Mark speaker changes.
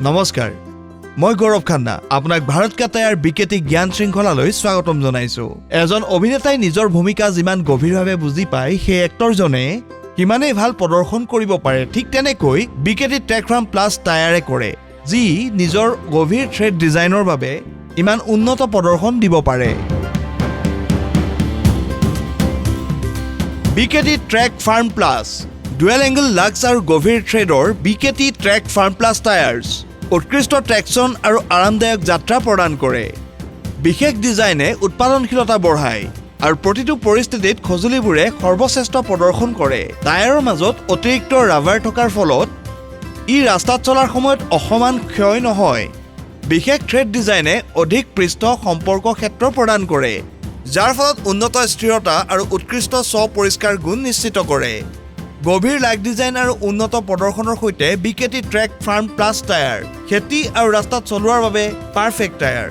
Speaker 1: নমস্কাৰ মই গৌৰৱ খান্না আপোনাক ভাৰত কা টায়াৰ বিকেটি জ্ঞান শৃংখলালৈ স্বাগতম জনাইছো এজন অভিনেতাই নিজৰ ভূমিকা যিমান গভীৰভাৱে বুজি পায় সেই এক্টৰজনে কিমানেই ভাল প্ৰদৰ্শন কৰিব পাৰে ঠিক তেনেকৈ বিকেটি ট্ৰেক ফাৰ্ম প্লাছ টায়াৰে কৰে যি নিজৰ গভীৰ থ্ৰেড ডিজাইনৰ বাবে ইমান উন্নত প্ৰদৰ্শন দিব পাৰে BKT Trek Farm Plus dual angle lugs আৰু গভীৰ থ্ৰেডৰ BKT Trek Farm Plus tyres উৎকৃষ্ট ট্ৰেকশ্যন আৰু আৰামদায়ক যাত্ৰা প্ৰদান কৰে বিশেষ ডিজাইনে উৎপাদনশীলতা বঢ়ায় আৰু প্ৰতিটো পৰিস্থিতিত খজুলিবোৰে সৰ্বশ্ৰেষ্ঠ প্ৰদৰ্শন কৰে টায়াৰৰ মাজত অতিৰিক্ত ৰাবাৰ থকাৰ ফলত ই ৰাস্তাত চলাৰ সময়ত অসমান ক্ষয় নহয় বিশেষ থ্ৰেড ডিজাইনে অধিক পৃষ্ঠ সম্পৰ্ক ক্ষেত্ৰ প্ৰদান কৰে যাৰ ফলত উন্নত স্থিৰতা আৰু উৎকৃষ্ট স্ব-পৰিষ্কাৰ গুণ নিশ্চিত কৰে গভীৰ লাইট ডিজাইন আৰু উন্নত প্ৰদৰ্শনৰ সৈতে বিকেটি ট্ৰেক ফাৰ্ম প্লাছ টায়াৰ খেতি আৰু ৰাস্তাত চলোৱাৰ বাবে পাৰফেক্ট টায়াৰ